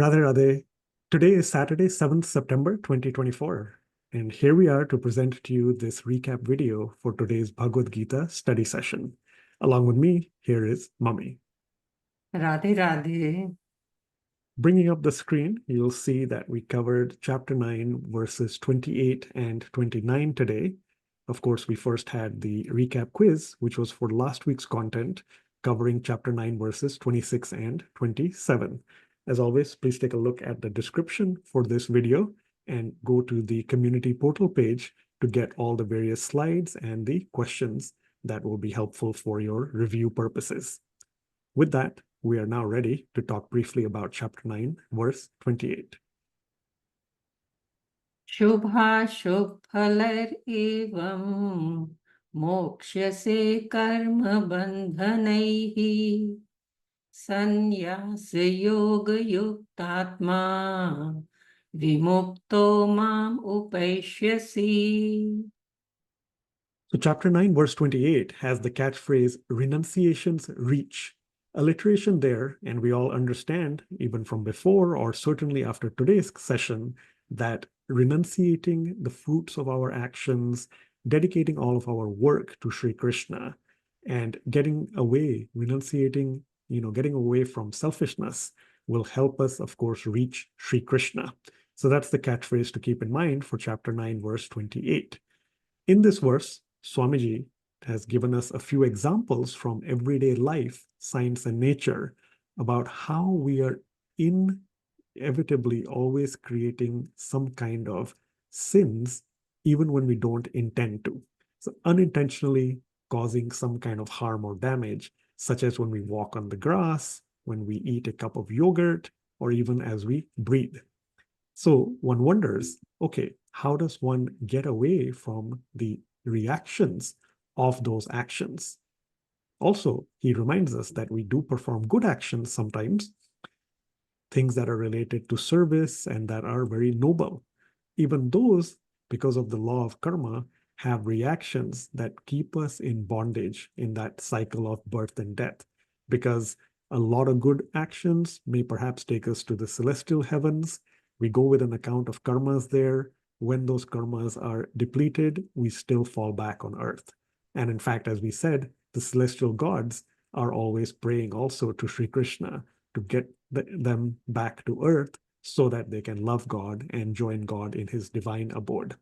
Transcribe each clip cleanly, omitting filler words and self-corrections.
Radhe Radhe. Today is Saturday, 7th September 2024, and here we are to present to you this recap video for today's Bhagavad Gita study session. Along with me, here is Mummy. Radhe Radhe. Bringing up the screen, you'll see that we covered chapter 9, verses 28 and 29 today. Of course, we first had the recap quiz, which was for last week's content, covering chapter 9, verses 26 and 27. As always, please take a look at the description for this video and go to the community portal page to get all the various slides and the questions that will be helpful for your review purposes. With that, we are now ready to talk briefly about chapter 9, verse 28. Shubha shubhalar evam mokshase karma bandhanaihi sanyasa yoga yuktatma vimukto mam upaishyasi. So chapter 9, verse 28 has the catchphrase, renunciations reach. Alliteration there, and we all understand, even from before or certainly after today's session, that renunciating the fruits of our actions, dedicating all of our work to Sri Krishna, and getting away, renunciating, getting away from selfishness will help us, of course, reach Sri Krishna. So that's the catchphrase to keep in mind for chapter 9, verse 28. In this verse, Swamiji has given us a few examples from everyday life, science, and nature about how we are inevitably always creating some kind of sins, even when we don't intend to. So unintentionally causing some kind of harm or damage, such as when we walk on the grass, when we eat a cup of yogurt, or even as we breathe. So one wonders, okay, how does one get away from the reactions of those actions? Also, he reminds us that we do perform good actions sometimes, things that are related to service and that are very noble. Even those, because of the law of karma, have reactions that keep us in bondage in that cycle of birth and death, because a lot of good actions may perhaps take us to the celestial heavens. We go with an account of karmas there. When those karmas are depleted, we still fall back on earth. And in fact, as we said, the celestial gods are always praying also to Sri Krishna to get them back to earth so that they can love God and join God in his divine abode.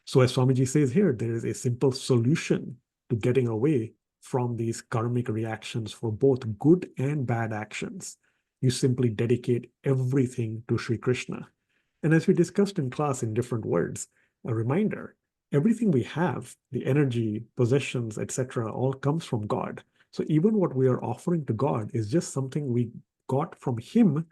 So as Swamiji says here, there is a simple solution to getting away from these karmic reactions for both good and bad actions. You simply dedicate everything to Sri Krishna. And as we discussed in class in different words, a reminder, everything we have, the energy, possessions, etc., all comes from God. So even what we are offering to God is just something we got from him,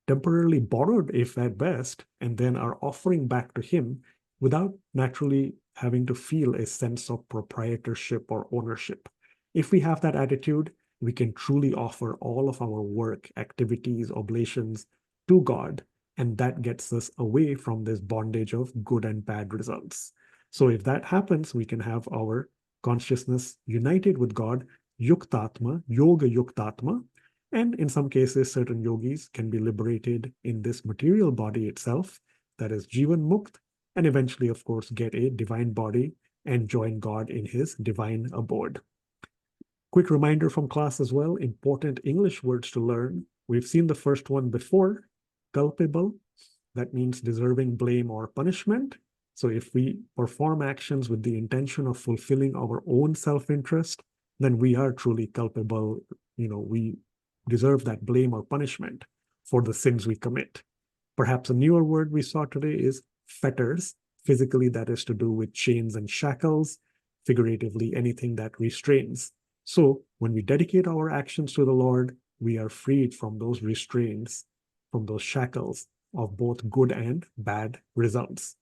temporarily borrowed if at best, and then are offering back to him without naturally having to feel a sense of proprietorship or ownership. If we have that attitude, we can truly offer all of our work, activities, oblations to God, and that gets us away from this bondage of good and bad results. So if that happens, we can have our consciousness united with God, yuktatma, yoga yuktatma, and in some cases, certain yogis can be liberated in this material body itself, that is Jivan Mukt, and eventually, of course, get a divine body and join God in his divine abode. Quick reminder from class as well, important English words to learn. We've seen the first one before, culpable. That means deserving blame or punishment. So if we perform actions with the intention of fulfilling our own self-interest, then we are truly culpable. We deserve that blame or punishment for the sins we commit. Perhaps a newer word we saw today is fetters. Physically, that is to do with chains and shackles. Figuratively, anything that restrains. So when we dedicate our actions to the Lord, we are freed from those restraints, from those shackles of both good and bad results.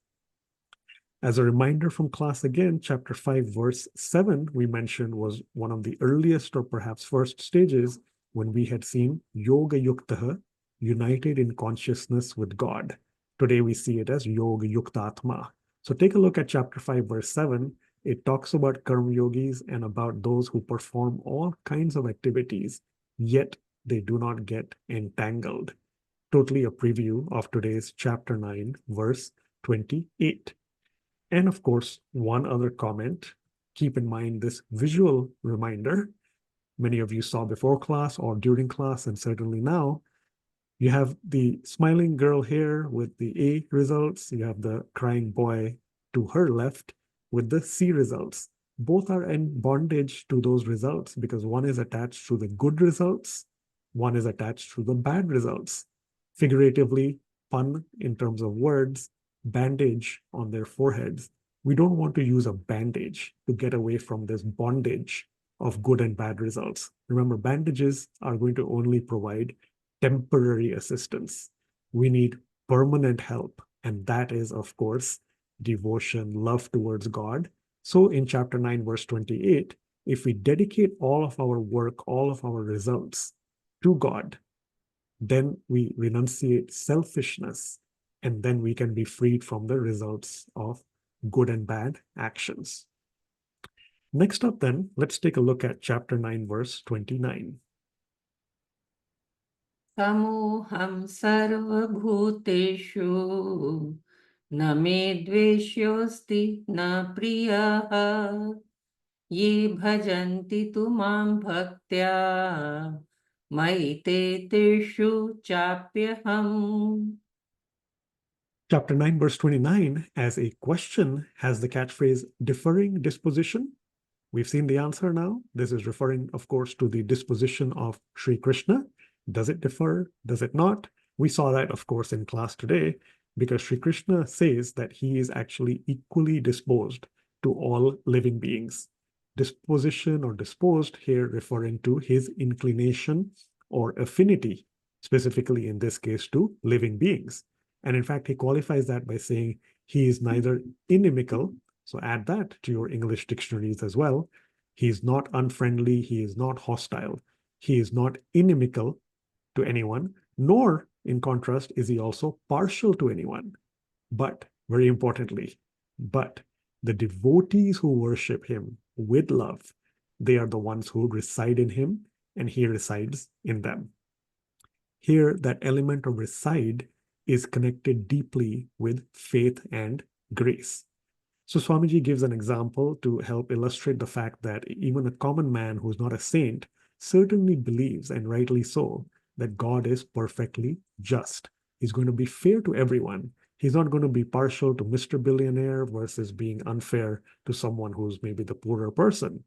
As a reminder from class again, chapter 5, verse 7, we mentioned was one of the earliest or perhaps first stages when we had seen Yoga Yuktaha, united in consciousness with God. Today we see it as Yoga Yuktatma. So take a look at chapter 5, verse 7. It talks about karma yogis and about those who perform all kinds of activities, yet they do not get entangled. totally a preview of today's chapter 9, verse 28. And of course, one other comment. Keep in mind this visual reminder. Many of you saw before class or during class, and certainly now. You have the smiling girl here with the A results. You have the crying boy to her left with the C results. Both are in bondage to those results because one is attached to the good results, one is attached to the bad results. Figuratively, pun in terms of words, bandage on their foreheads. We don't want to use a bandage to get away from this bondage of good and bad results. Remember, bandages are going to only provide temporary assistance. We need permanent help. And that is, of course, devotion, love towards God. So in chapter 9, verse 28, if we dedicate all of our work, all of our results to God, then we renunciate selfishness, and then we can be freed from the results of good and bad actions. Next up, then, let's take a look at chapter 9, verse 29. समोऽहं सर्वभूतेषु न मे द्वेष्योऽस्ति न प्रियः ये भजन्ति तु मां भक्त्या मयि ते तेषु चाप्यहम्. Chapter 9, verse 29, as a question, has the catchphrase differing disposition. We've seen the answer now. This is referring, of course, to the disposition of Sri Krishna. Does it differ? Does it not? We saw that, of course, in class today, because Sri Krishna says that he is actually equally disposed to all living beings. Disposition or disposed here referring to his inclination or affinity, specifically in this case to living beings. And in fact, he qualifies that by saying he is neither inimical, so add that to your English dictionaries as well. He is not unfriendly, he is not hostile, he is not inimical to anyone, nor, in contrast, is he also partial to anyone. But, very importantly, but the devotees who worship him with love, they are the ones who reside in him, and he resides in them. Here, that element of reside is connected deeply with faith and grace. So Swamiji gives an example to help illustrate the fact that even a common man who's not a saint certainly believes, and rightly so, that God is perfectly just. He's going to be fair to everyone. He's not going to be partial to Mr. Billionaire versus being unfair to someone who's maybe the poorer person.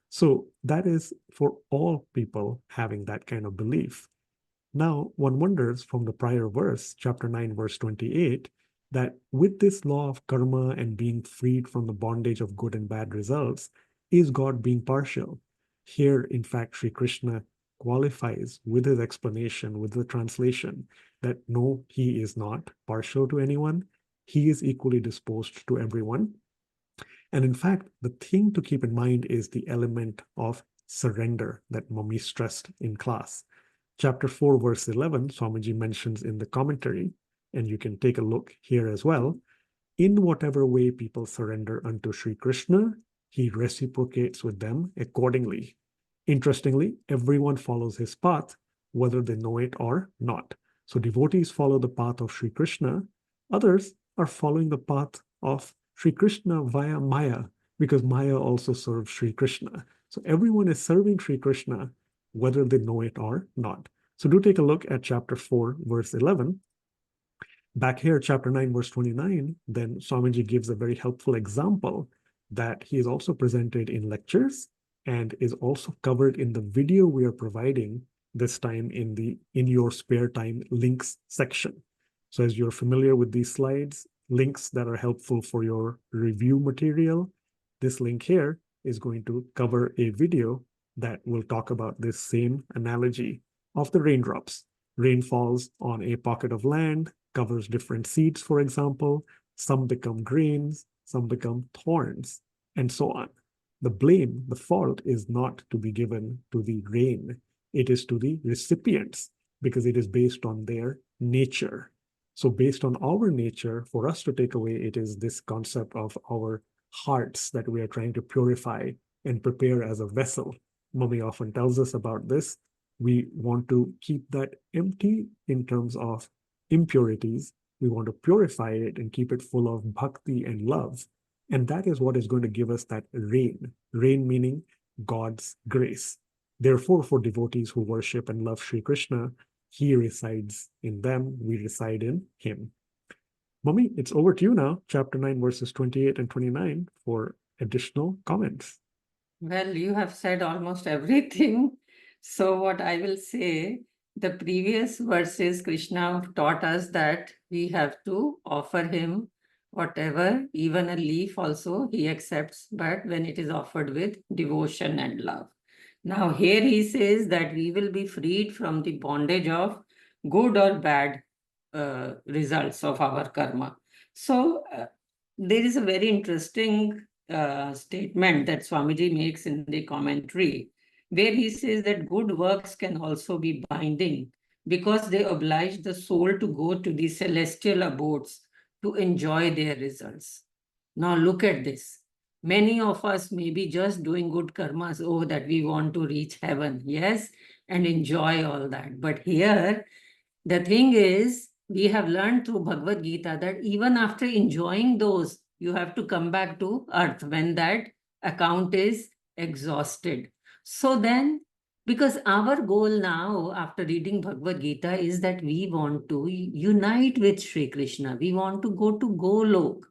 So that is for all people having that kind of belief. Now, one wonders from the prior verse, chapter 9, verse 28, that with this law of karma and being freed from the bondage of good and bad results, is God being partial? Here, in fact, Sri Krishna qualifies with his explanation, with the translation, that no, he is not partial to anyone. He is equally disposed to everyone. And in fact, the thing to keep in mind is the element of surrender that Mummy stressed in class. Chapter 4, verse 11, Swamiji mentions in the commentary, and you can take a look here as well. In whatever way people surrender unto Sri Krishna, he reciprocates with them accordingly. Interestingly, everyone follows his path, whether they know it or not. So devotees follow the path of Sri Krishna. Others are following the path of Sri Krishna via Maya, because Maya also serves Sri Krishna. So everyone is serving Sri Krishna, whether they know it or not. So do take a look at chapter 4, verse 11. Back here, chapter 9, verse 29, then Swamiji gives a very helpful example that he is also presented in lectures and is also covered in the video we are providing this time in the In Your Spare Time links section. So as you're familiar with these slides, links that are helpful for your review material, this link here is going to cover a video that will talk about this same analogy of the raindrops. Rain falls on a pocket of land, covers different seeds, for example. Some become grains, some become thorns, and so on. The blame, the fault is not to be given to the rain. It is to the recipients because it is based on their nature. So based on our nature, for us to take away, it is this concept of our hearts that we are trying to purify and prepare as a vessel. Mummy often tells us about this. We want to keep that empty in terms of impurities. We want to purify it and keep it full of bhakti and love. And that is what is going to give us that rain. Rain meaning God's grace. Therefore, for devotees who worship and love Sri Krishna, he resides in them, we reside in him. Mummy, it's over to you now, chapter 9, verses 28 and 29, for additional comments. Well, you have said almost everything. So, what I will say, the previous verses, Krishna taught us that we have to offer him whatever, even a leaf also he accepts, but when it is offered with devotion and love. Now, here he says that we will be freed from the bondage of good or bad results of our karma. So, there is a very interesting statement that Swamiji makes in the commentary, where he says that good works can also be binding because they oblige the soul to go to the celestial abodes to enjoy their results. Now, look at this. Many of us may be just doing good karmas, oh, that we want to reach heaven, yes, and enjoy all that. But here, the thing is, we have learned through Bhagavad Gita that even after enjoying those, you have to come back to earth when that account is exhausted. So then, because our goal now, after reading Bhagavad Gita, is that we want to unite with Sri Krishna. We want to go to Golok.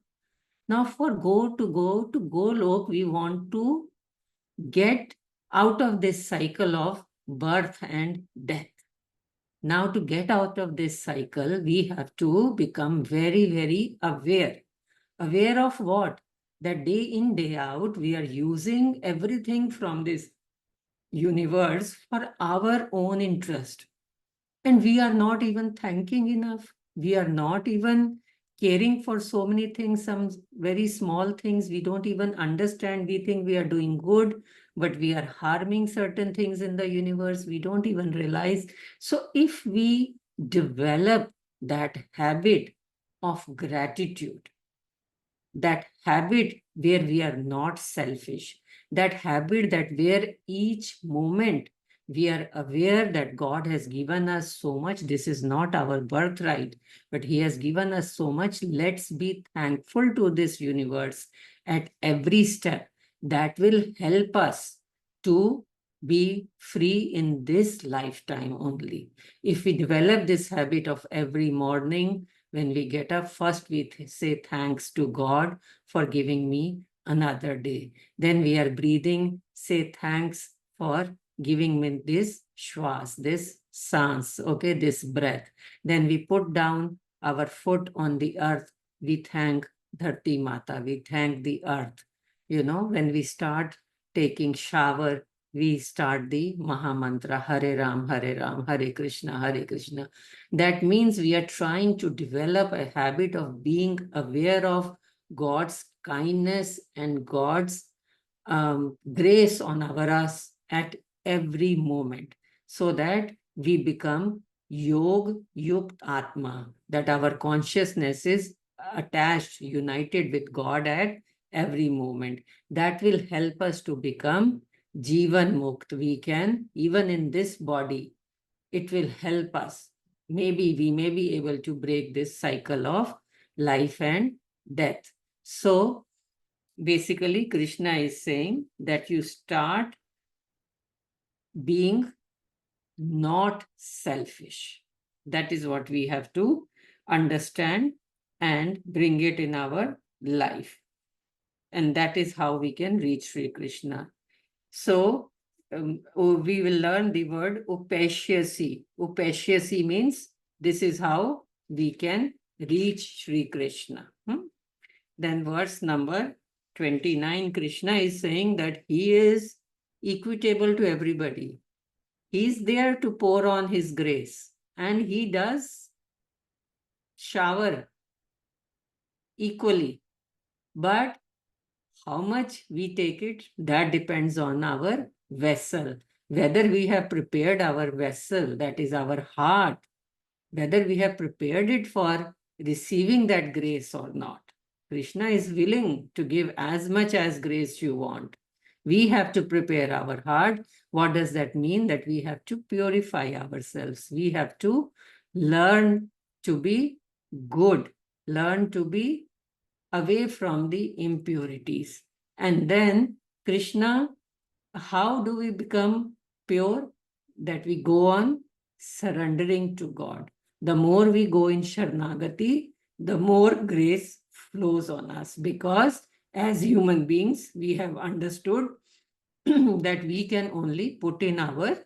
Now, for go to Golok, we want to get out of this cycle of birth and death. Now, to get out of this cycle, we have to become very, very aware. Aware of what? That day in, day out, we are using everything from this universe for our own interest. And we are not even thanking enough. We are not even caring for so many things, some very small things we don't even understand. We think we are doing good, but we are harming certain things in the universe. We don't even realize. So if we develop that habit of gratitude, that habit where we are not selfish, that habit that where each moment we are aware that God has given us so much. This is not our birthright, but he has given us so much. Let's be thankful to this universe at every step. That will help us to be free in this lifetime only. If we develop this habit of every morning, when we get up, first we say thanks to God for giving me another day. Then we are breathing, say thanks for giving me this shwas, this sans, okay, this breath. Then we put down our foot on the earth. We thank Dharti Mata, we thank the earth. You know, when we start taking shower, we start the Maha Mantra, Hare Ram, Hare Krishna, Hare Krishna. That means we are trying to develop a habit of being aware of God's kindness and God's grace on us at every moment, so that we become Yog Yukt Atma, that our consciousness is attached, united with God at every moment. That will help us to become Jivan Mukt. We can, even in this body, it will help us. Maybe we may be able to break this cycle of life and death. So basically, Krishna is saying that you start being not selfish. That is what we have to understand and bring it in our life. And that is how we can reach Sri Krishna. So we will learn the word upeshyasi. Upeshyasi means this is how we can reach Sri Krishna. Then verse number 29, Krishna is saying that he is equitable to everybody. He is there to pour on his grace, and he does shower equally. But how much we take it, that depends on our vessel. Whether we have prepared our vessel, that is our heart, whether we have prepared it for receiving that grace or not. Krishna is willing to give as much as grace you want. We have to prepare our heart. What does that mean? That we have to purify ourselves. We have to learn to be good, learn to be away from the impurities. And then Krishna, how do we become pure? That we go on surrendering to God. The more we go in Sharanagati, the more grace flows on us, because as human beings, we have understood that we can only put in our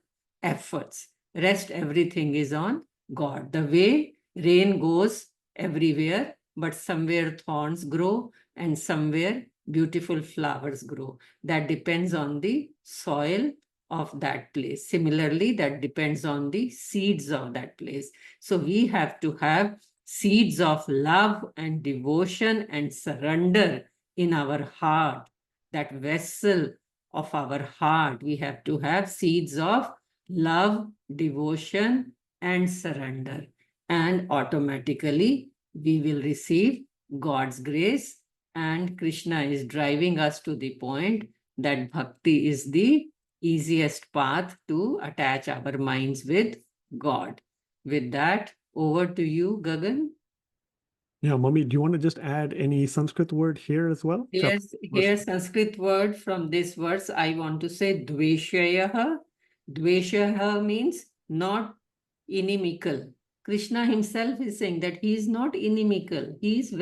efforts. Rest, everything is on God. The way rain goes everywhere, but somewhere thorns grow and somewhere beautiful flowers grow. That depends on the soil of that place. Similarly, that depends on the seeds of that place. So we have to have seeds of love and devotion and surrender in our heart, that vessel of our heart. We have to have seeds of love, devotion, and surrender. And automatically we will receive God's grace. And Krishna is driving us to the point that bhakti is the easiest path to attach our minds with God. With that, over to you, Gagan. Yeah, Mummy, do you want to just add any Sanskrit word here as well? Here Sanskrit word from this verse, I want to say dveshayaha. Dveshayaha means not inimical. Krishna himself is saying that he is not inimical. He's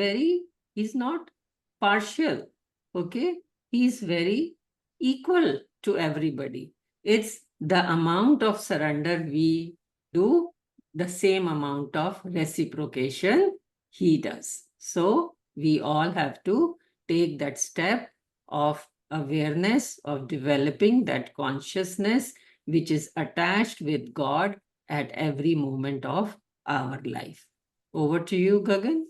not partial. Okay? He is very equal to everybody. It's the amount of surrender we do, the same amount of reciprocation he does. So we all have to take that step of awareness, of developing that consciousness which is attached with God at every moment of our life. Over to you, Gagan.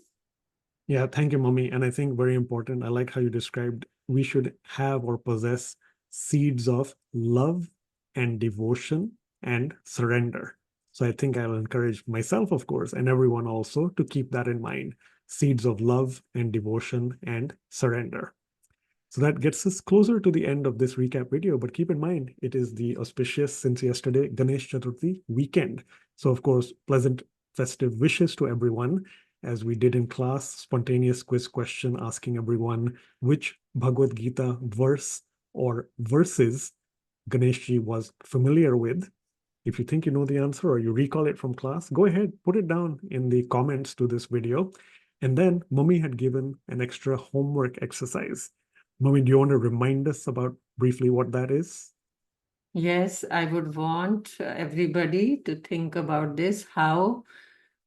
Yeah, thank you, Mummy. And I think very important, I like how you described we should have or possess seeds of love and devotion and surrender. So I think I'll encourage myself, of course, and everyone also to keep that in mind. Seeds of love and devotion and surrender. So that gets us closer to the end of this recap video, but keep in mind, it is the auspicious, since yesterday, Ganesh Chaturthi weekend. So of course, pleasant festive wishes to everyone. As we did in class, spontaneous quiz question asking everyone which Bhagavad Gita verse or verses Ganeshji was familiar with. If you think you know the answer or you recall it from class, go ahead, put it down in the comments to this video. And then Mummy had given an extra homework exercise. Mummy, do you want to remind us about briefly what that is? Yes, I would want everybody to think about this, how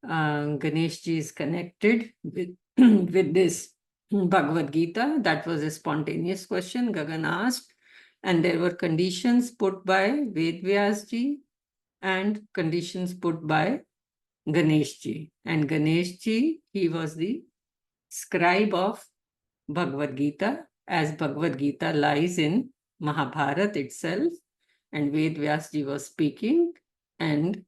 Ganeshji is connected with, with this Bhagavad Gita. That was a spontaneous question Gagan asked. And there were conditions put by Ved Vyasji and conditions put by Ganeshji. And Ganeshji, he was the scribe of Bhagavad Gita, as Bhagavad Gita lies in Mahabharata itself, and Ved Vyasji was speaking, and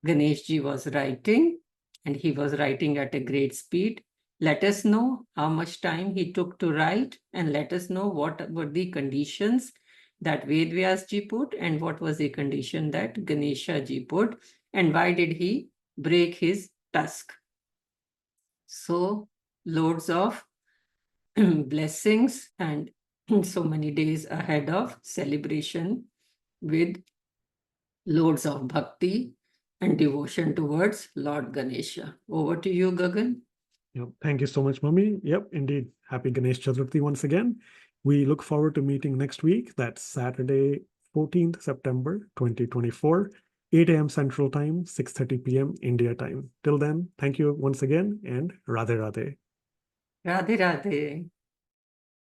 Ganeshji was writing, and he was writing at a great speed. Let us know how much time he took to write, and let us know what were the conditions that Ved Vyasji put, and what was the condition that Ganesha ji put, and why did he break his tusk. So, loads of blessings and so many days ahead of celebration with loads of bhakti and devotion towards Lord Ganesha. Over to you, Gagan. Yep. Thank you so much, Mummy. Yep, indeed. Happy Ganesh Chaturthi once again. We look forward to meeting next week. That's Saturday, 14th September 2024, 8 a.m. Central Time, 6:30 p.m. India time. Till then, thank you once again and Radhe Radhe. Radhe Radhe.